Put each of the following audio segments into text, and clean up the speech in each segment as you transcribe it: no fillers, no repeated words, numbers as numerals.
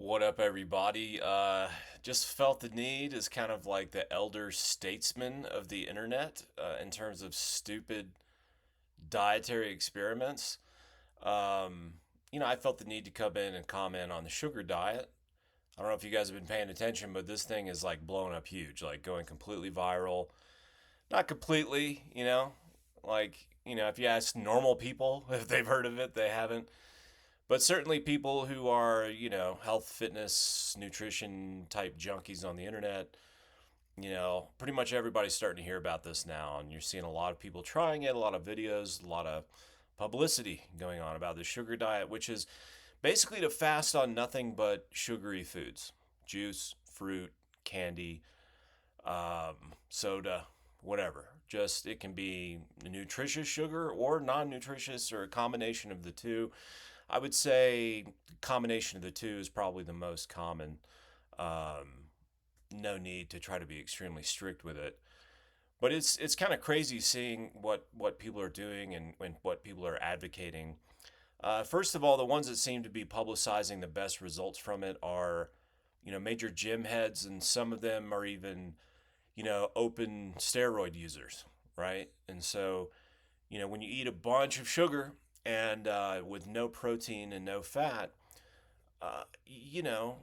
What up, everybody? Just felt the need as kind of like the elder statesman of the internet in terms of stupid dietary experiments. Um, I felt the need to come in and comment on the sugar diet. I don't know if you guys have been paying attention, but this thing is like blowing up huge, like going completely viral. Not completely, if you ask normal people if they've heard of it, they haven't. But certainly people who are, health, fitness, nutrition type junkies on the internet, pretty much everybody's starting to hear about this now. And you're seeing a lot of people trying it, a lot of videos, a lot of publicity going on about the sugar diet, which is basically to fast on nothing but sugary foods: juice, fruit, candy, soda, whatever. Just it can be nutritious sugar or non nutritious or a combination of the two. I would say combination of the two is probably the most common. Um, no need to try to be extremely strict with it, but it's kind of crazy seeing what people are doing and what people are advocating. First of all, the ones that seem to be publicizing the best results from it are, major gym heads, and some of them are even, open steroid users, right? And so, when you eat a bunch of sugar and with no protein and no fat, you know,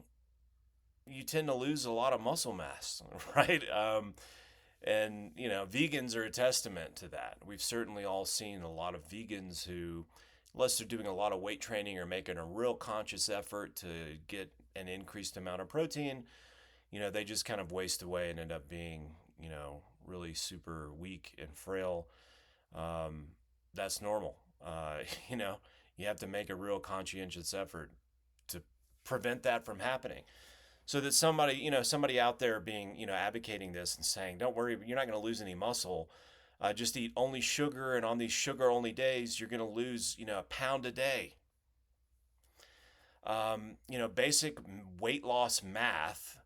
you tend to lose a lot of muscle mass, right? And vegans are a testament to that. We've certainly all seen a lot of vegans who, unless they're doing a lot of weight training or making a real conscious effort to get an increased amount of protein, they just kind of waste away and end up being, really super weak and frail. Um, that's normal. You know, you have to make a real conscientious effort to prevent that from happening. So that somebody out there being, advocating this and saying, don't worry, you're not going to lose any muscle. Just eat only sugar, and on these sugar only days, you're going to lose, a pound a day. Basic weight loss math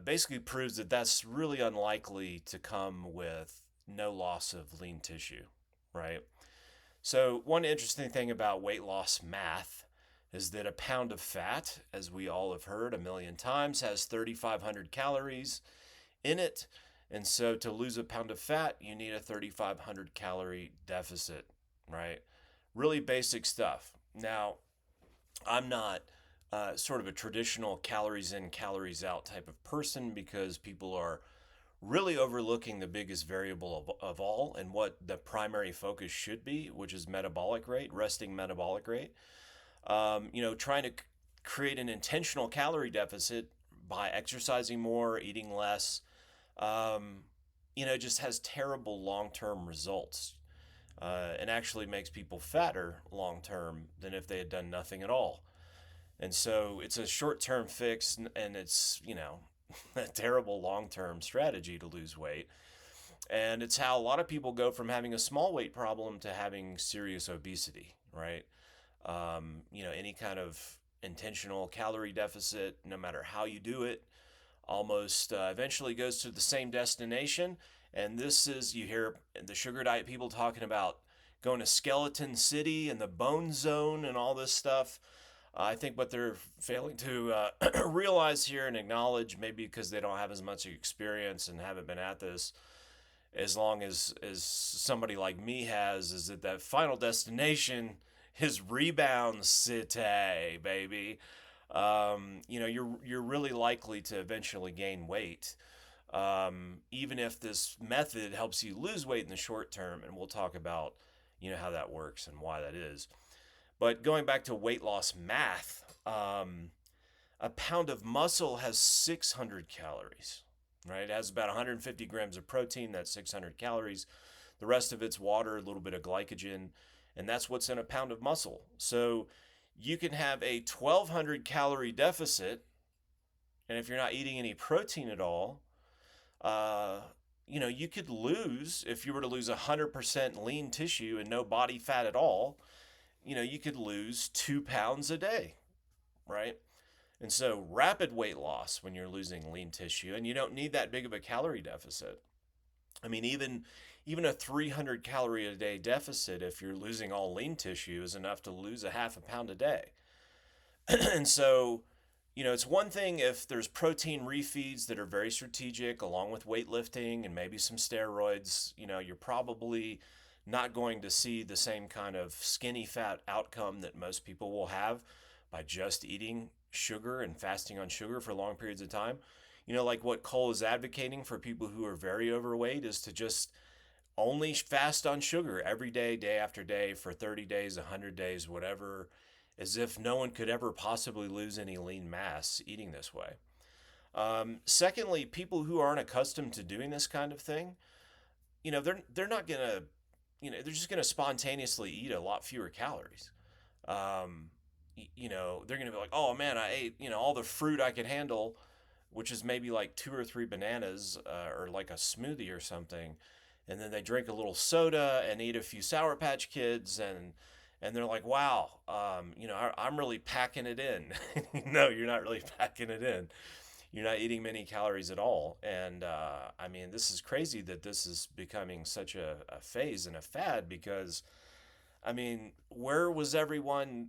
basically proves that that's really unlikely to come with no loss of lean tissue, right? So, one interesting thing about weight loss math is that a pound of fat, as we all have heard a million times, has 3,500 calories in it. And so, to lose a pound of fat, you need a 3,500 calorie deficit, right? Really basic stuff. Now, I'm not sort of a traditional calories in, calories out type of person because people are really overlooking the biggest variable of all and what the primary focus should be, which is metabolic rate, resting metabolic rate. Trying to create an intentional calorie deficit by exercising more, eating less, just has terrible long term results and actually makes people fatter long term than if they had done nothing at all. And so it's a short term fix, and it's, a terrible long term strategy to lose weight. And it's how a lot of people go from having a small weight problem to having serious obesity, right? Any kind of intentional calorie deficit, no matter how you do it, almost eventually goes to the same destination. And this is, you hear the sugar diet people talking about going to Skeleton City and the bone zone and all this stuff. I think what they're failing to realize here and acknowledge, maybe because they don't have as much experience and haven't been at this as long as somebody like me has, is that final destination is rebound city, baby. You're really likely to eventually gain weight, even if this method helps you lose weight in the short term, and we'll talk about how that works and why that is. But going back to weight loss math, a pound of muscle has 600 calories, right? It has about 150 grams of protein, that's 600 calories. The rest of it's water, a little bit of glycogen, and that's what's in a pound of muscle. So you can have a 1,200 calorie deficit, and if you're not eating any protein at all, you could lose, if you were to lose 100% lean tissue and no body fat at all, you could lose 2 pounds a day, right? And so rapid weight loss when you're losing lean tissue, and you don't need that big of a calorie deficit. I mean, even a 300 calorie a day deficit, if you're losing all lean tissue, is enough to lose a half a pound a day. And so, It's one thing if there's protein refeeds that are very strategic, along with weightlifting and maybe some steroids. You're probably not going to see the same kind of skinny fat outcome that most people will have by just eating sugar and fasting on sugar for long periods of time. Like what Cole is advocating for people who are very overweight is to just only fast on sugar every day, day after day, for 30 days, 100 days, whatever, as if no one could ever possibly lose any lean mass eating this way. Secondly, people who aren't accustomed to doing this kind of thing, they're not gonna, they're just gonna spontaneously eat a lot fewer calories. Um, they're gonna be like, oh man, I ate all the fruit I could handle, which is maybe like two or three bananas or like a smoothie or something, and then they drink a little soda and eat a few Sour Patch Kids, and they're like, wow, I'm really packing it in. No, you're not really packing it in. You're not eating many calories at all. And I mean, this is crazy that this is becoming such a phase and a fad because I mean, where was everyone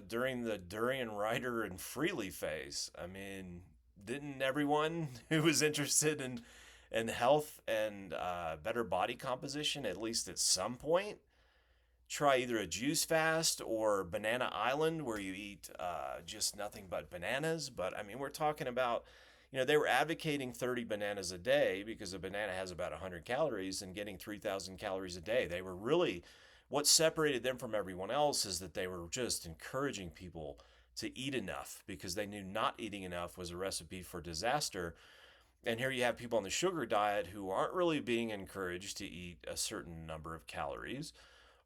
during the Durian Rider and Freely phase? I mean, didn't everyone who was interested in health and better body composition, at least at some point, try either a juice fast or Banana Island, where you eat just nothing but bananas? But I mean, we're talking about, they were advocating 30 bananas a day because a banana has about 100 calories and getting 3,000 calories a day. They were really, what separated them from everyone else is that they were just encouraging people to eat enough because they knew not eating enough was a recipe for disaster. And here you have people on the sugar diet who aren't really being encouraged to eat a certain number of calories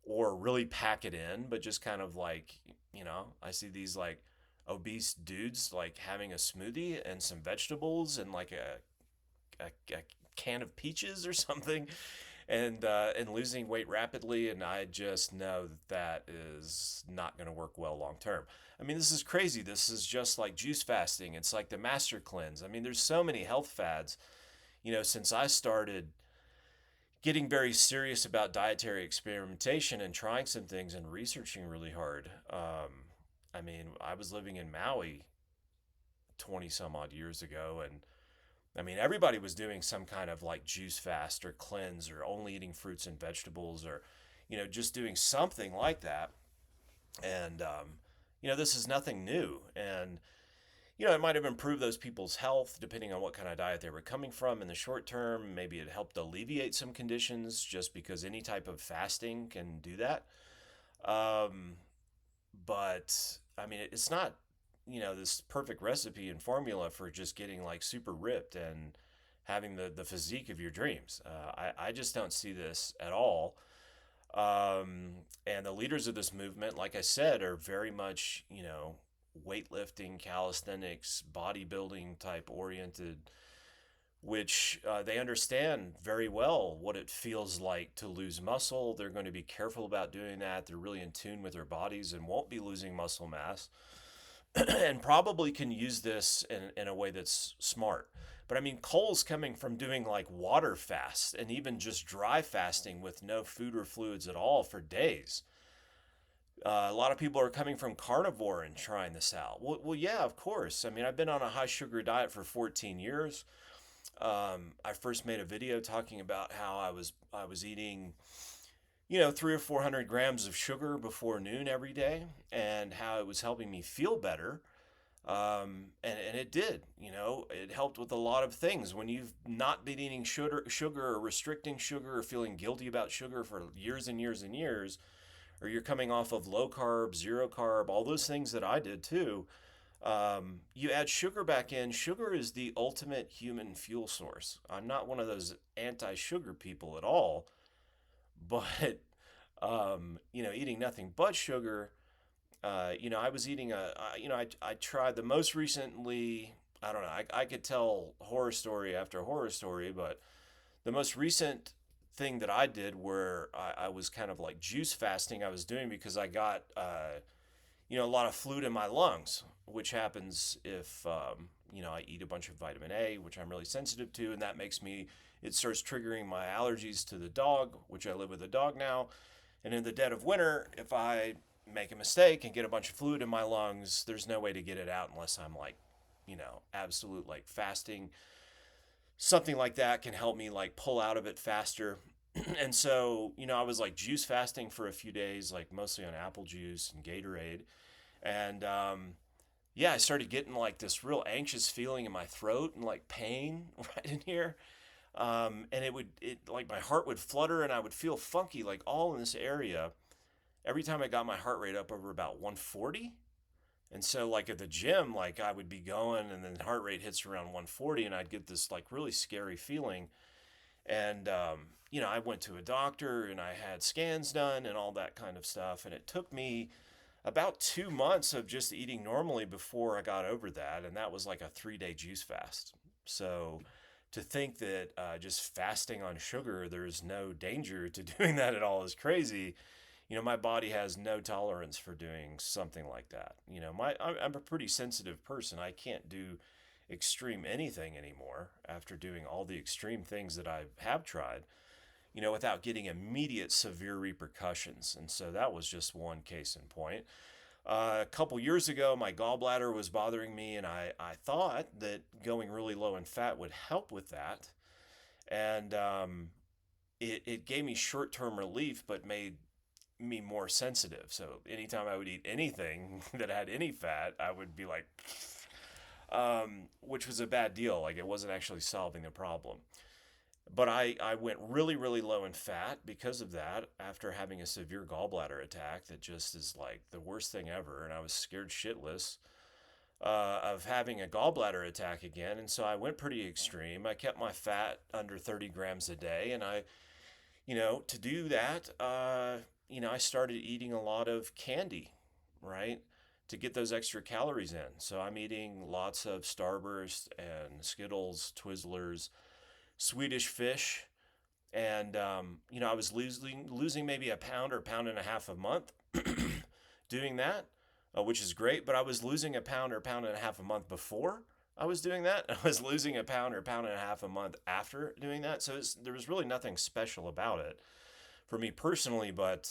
or really pack it in, but just kind of like, I see these like obese dudes like having a smoothie and some vegetables and like a can of peaches or something, and losing weight rapidly. And I just know that that is not going to work well long term. I mean, this is crazy. This is just like juice fasting. It's like the master cleanse. I mean, there's so many health fads. Since I started getting very serious about dietary experimentation and trying some things and researching really hard. I mean, I was living in Maui 20 some odd years ago, and I mean, everybody was doing some kind of like juice fast or cleanse or only eating fruits and vegetables or, just doing something like that. And, this is nothing new. And, it might have improved those people's health depending on what kind of diet they were coming from in the short term. Maybe it helped alleviate some conditions just because any type of fasting can do that. Um, but I mean, it's not, this perfect recipe and formula for just getting like super ripped and having the physique of your dreams. I just don't see this at all. And the leaders of this movement, like I said, are very much, weightlifting, calisthenics, bodybuilding type oriented, which they understand very well what it feels like to lose muscle. They're going to be careful about doing that. They're really in tune with their bodies and won't be losing muscle mass and probably can use this in a way that's smart. But I mean, Cole's coming from doing like water fast and even just dry fasting with no food or fluids at all for days. A lot of people are coming from carnivore and trying this out. Well, yeah, of course. I mean, I've been on a high sugar diet for 14 years. I first made a video talking about how I was eating, 300 or 400 grams of sugar before noon every day, and how it was helping me feel better. And it did. It helped with a lot of things. When you've not been eating sugar or restricting sugar or feeling guilty about sugar for years and years and years, or you're coming off of low carb, zero carb, all those things that I did too. You add sugar back in. Sugar is the ultimate human fuel source. I'm not one of those anti-sugar people at all, but eating nothing but sugar. I was eating I tried the most recently. I don't know. I could tell horror story after horror story, but the most recent thing that I did where I was kind of like juice fasting, I was doing because I got a lot of fluid in my lungs, which happens if I eat a bunch of vitamin A, which I'm really sensitive to, and that makes me, it starts triggering my allergies to the dog, which I live with a dog now. And in the dead of winter, if I make a mistake and get a bunch of fluid in my lungs, there's no way to get it out unless I'm like absolute like fasting, something like that can help me like pull out of it faster. And so, I was like juice fasting for a few days, like mostly on apple juice and Gatorade. And yeah, I started getting like this real anxious feeling in my throat and like pain right in here. And it like my heart would flutter and I would feel funky like all in this area every time I got my heart rate up over about 140. And so like at the gym, like I would be going and then the heart rate hits around 140 and I'd get this like really scary feeling. And, I went to a doctor and I had scans done and all that kind of stuff. And it took me about 2 months of just eating normally before I got over that. And that was like a 3 day juice fast. So to think that just fasting on sugar, there's no danger to doing that at all is crazy. My body has no tolerance for doing something like that. I'm a pretty sensitive person. I can't do extreme anything anymore after doing all the extreme things that I have tried, without getting immediate severe repercussions. And so that was just one case in point. A couple years ago, my gallbladder was bothering me, and I thought that going really low in fat would help with that. And it gave me short term relief, but made me more sensitive. So anytime I would eat anything that had any fat, I would be like, which was a bad deal. Like it wasn't actually solving the problem. But I went really, really low in fat because of that after having a severe gallbladder attack that just is like the worst thing ever. And I was scared shitless of having a gallbladder attack again. And so I went pretty extreme. I kept my fat under 30 grams a day. And to do that, I started eating a lot of candy, right? To get those extra calories in. So I'm eating lots of Starburst and Skittles, Twizzlers, Swedish Fish, and I was losing maybe a pound or a pound and a half a month doing that, which is great. But I was losing a pound or a pound and a half a month before I was doing that. I was losing a pound or a pound and a half a month after doing that. So there was really nothing special about it for me personally. But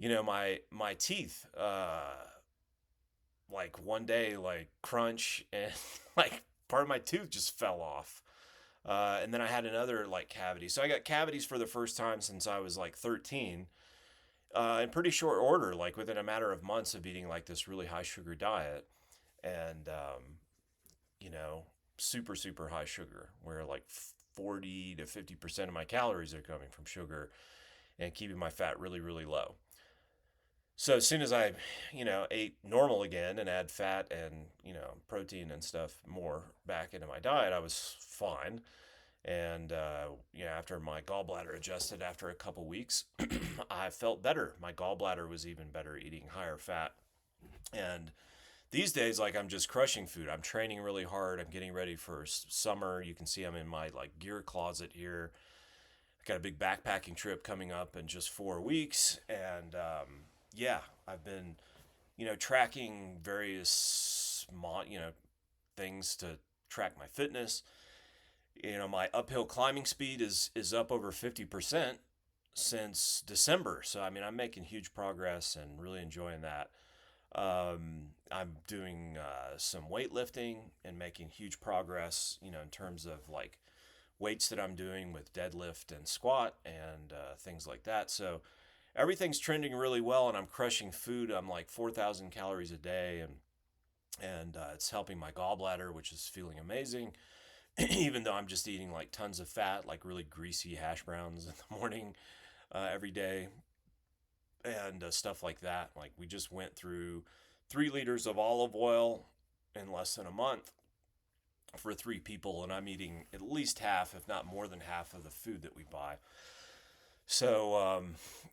my teeth, like one day, like crunch and like part of my tooth just fell off. And then I had another like cavity. So I got cavities for the first time since I was like 13, in pretty short order, like within a matter of months of eating like this really high sugar diet. And, you know, super, super high sugar, where like 40 to 50% of my calories are coming from sugar and keeping my fat really, really low. So as soon as I, ate normal again and add fat and, protein and stuff more back into my diet, I was fine. And after my gallbladder adjusted after a couple weeks, I felt better. My gallbladder was even better eating higher fat. And these days, like I'm just crushing food. I'm training really hard. I'm getting ready for summer. You can see I'm in my like gear closet here. I got a big backpacking trip coming up in just 4 weeks, and yeah, I've been tracking various things to track my fitness. My uphill climbing speed is up over 50% since December. So I mean, I'm making huge progress and really enjoying that. I'm doing some weightlifting and making huge progress, in terms of like weights that I'm doing with deadlift and squat and things like that. So everything's trending really well, and I'm crushing food. I'm like 4,000 calories a day, and it's helping my gallbladder, which is feeling amazing. Even though I'm just eating like tons of fat, like really greasy hash browns in the morning every day, and stuff like that. Like we just went through 3 liters of olive oil in less than a month for 3 people, and I'm eating at least half, if not more than half, of the food that we buy. So,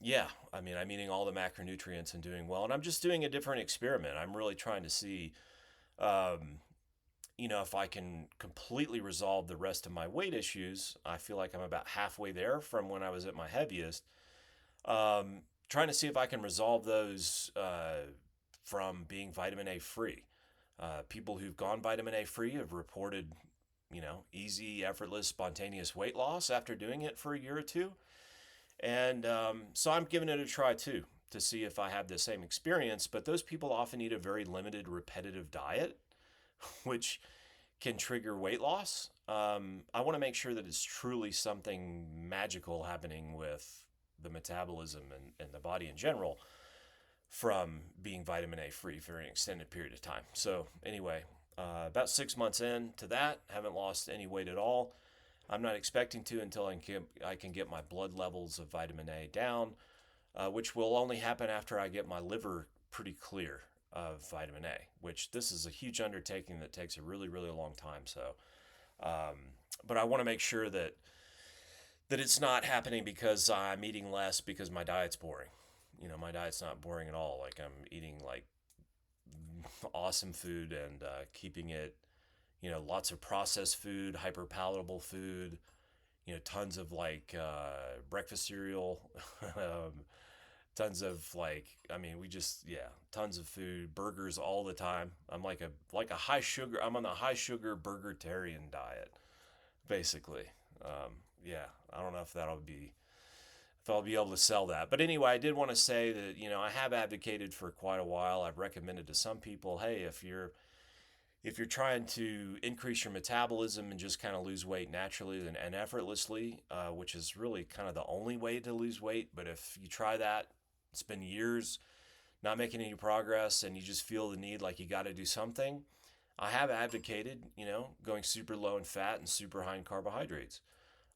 yeah, I mean, I'm eating all the macronutrients and doing well, and I'm just doing a different experiment. I'm really trying to see, um, if I can completely resolve the rest of my weight issues. I feel like I'm about halfway there from when I was at my heaviest. Trying to see if I can resolve those from being vitamin A free. People who've gone vitamin A free have reported, easy, effortless, spontaneous weight loss after doing it for a year or two. And so I'm giving it a try too to see if I have the same experience. But those people often eat a very limited, repetitive diet. which can trigger weight loss. I want to make sure that it's truly something magical happening with the metabolism and the body in general from being vitamin A free for an extended period of time. So, anyway, about 6 months into that, haven't lost any weight at all. I'm not expecting to until I can get my blood levels of vitamin A down, which will only happen after I get my liver pretty clear of vitamin A, which this is a huge undertaking that takes a really, really long time. So, but I want to make sure that it's not happening because I'm eating less because my diet's boring. My diet's not boring at all. Like I'm eating like awesome food and keeping it, lots of processed food, hyper palatable food, tons of like breakfast cereal, tons of like, I mean, tons of food, burgers all the time. I'm like a high sugar. I'm on the high sugar burgertarian diet, basically. Yeah, I don't know if I'll be able to sell that. But anyway, I did want to say that I have advocated for quite a while. I've recommended to some people, hey, if you're trying to increase your metabolism and just kind of lose weight naturally and effortlessly, which is really kind of the only way to lose weight. But if you try that, it's been years not making any progress, and you just feel the need like you got to do something. I have advocated, going super low in fat and super high in carbohydrates.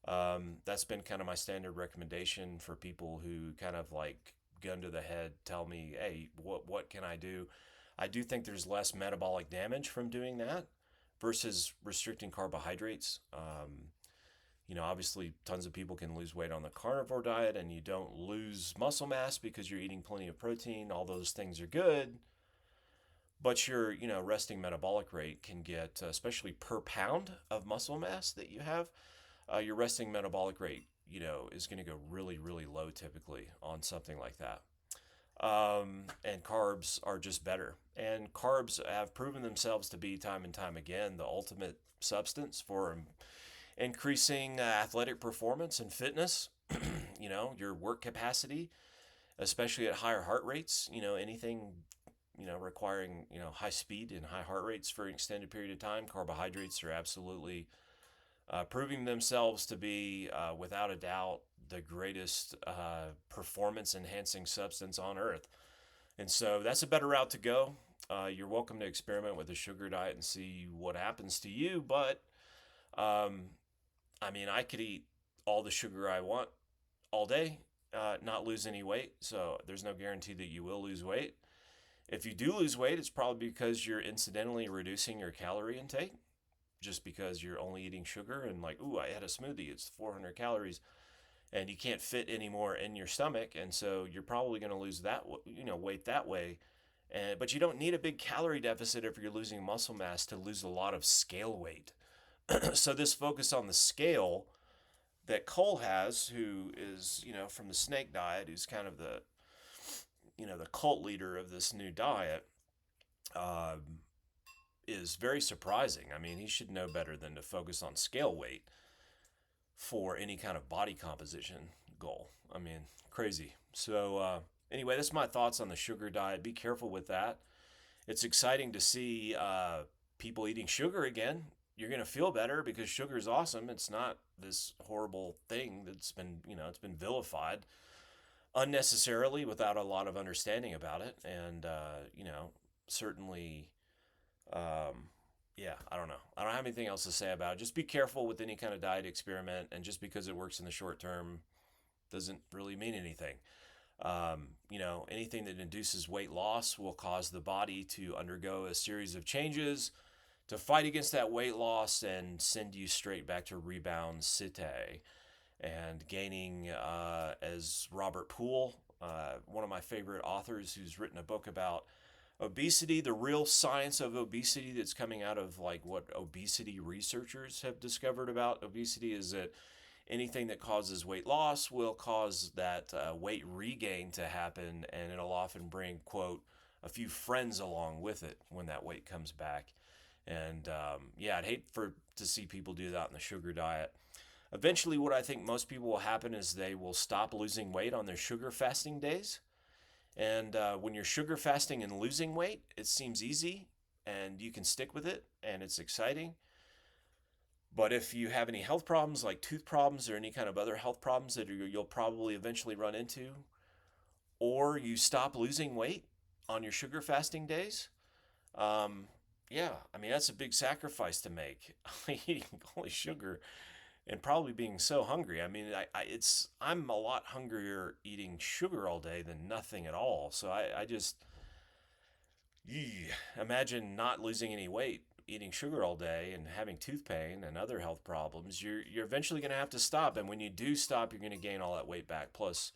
That's been kind of my standard recommendation for people who kind of like gun to the head tell me, hey, what can I do? I do think there's less metabolic damage from doing that versus restricting carbohydrates. Obviously, tons of people can lose weight on the carnivore diet, and you don't lose muscle mass because you're eating plenty of protein. All those things are good, but your resting metabolic rate can get, especially per pound of muscle mass that you have, your resting metabolic rate, is going to go really, really low typically on something like that. And carbs are just better. And carbs have proven themselves to be time and time again the ultimate substance for increasing athletic performance and fitness. Your work capacity, especially at higher heart rates. Anything requiring high speed and high heart rates for an extended period of time. Carbohydrates are absolutely proving themselves to be, without a doubt, the greatest performance enhancing substance on earth. And so that's a better route to go. You're welcome to experiment with a sugar diet and see what happens to you. But um, I mean, I could eat all the sugar I want all day, not lose any weight. So there's no guarantee that you will lose weight. If you do lose weight, it's probably because you're incidentally reducing your calorie intake just because you're only eating sugar and like, ooh, I had a smoothie, it's 400 calories, and you can't fit any more in your stomach, and so you're probably going to lose that weight that way. But you don't need a big calorie deficit if you're losing muscle mass to lose a lot of scale weight. So this focus on the scale that Cole has, who is from the snake diet, who's kind of the cult leader of this new diet, um, is very surprising. I mean, he should know better than to focus on scale weight for any kind of body composition goal. I mean, crazy. So, anyway, that's my thoughts on the sugar diet. Be careful with that. It's exciting to see people eating sugar again. You're going to feel better because sugar is awesome. It's not this horrible thing that's been, it's been vilified unnecessarily without a lot of understanding about it. And, certainly yeah, I don't know. I don't have anything else to say about it. Just be careful with any kind of diet experiment, and just because it works in the short term doesn't really mean anything. Anything that induces weight loss will cause the body to undergo a series of changes to fight against that weight loss and send you straight back to rebound state and gaining, as Robert Poole, one of my favorite authors who's written a book about obesity, the real science of obesity that's coming out of like what obesity researchers have discovered about obesity is that anything that causes weight loss will cause that weight regain to happen, and it'll often bring, quote, a few friends along with it when that weight comes back. And yeah, I'd hate to see people do that in the sugar diet. Eventually, what I think most people will happen is they will stop losing weight on their sugar fasting days. And when you're sugar fasting and losing weight, it seems easy. and you can stick with it and it's exciting. But if you have any health problems like tooth problems or any kind of other health problems that you'll probably eventually run into, or you stop losing weight on your sugar fasting days, um, yeah, I mean, that's a big sacrifice to make. Eating all this sugar and probably being so hungry. I mean, I'm a lot hungrier eating sugar all day than nothing at all. So I just imagine not losing any weight, eating sugar all day, and having tooth pain and other health problems. You're eventually going to have to stop, and when you do stop, you're going to gain all that weight back. Plus,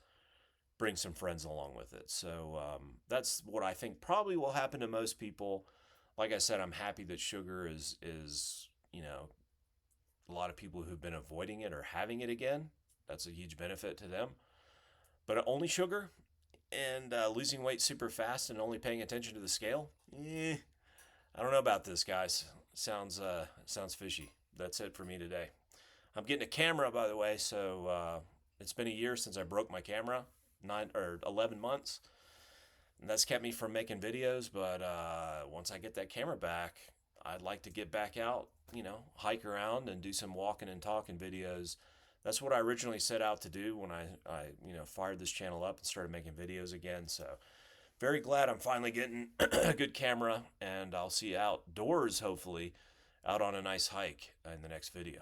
bring some friends along with it. So that's what I think probably will happen to most people. Like I said, I'm happy that sugar is a lot of people who've been avoiding it or having it again. That's a huge benefit to them. But only sugar and losing weight super fast and only paying attention to the scale, I don't know about this, guys. Sounds fishy. That's it for me today. I'm getting a camera, by the way. So it's been a year since I broke my camera, 11 months, and that's kept me from making videos. But once I get that camera back, I'd like to get back out, hike around and do some walking and talking videos. That's what I originally set out to do when I fired this channel up and started making videos again. So very glad I'm finally getting a good camera, and I'll see you outdoors, hopefully, out on a nice hike in the next video.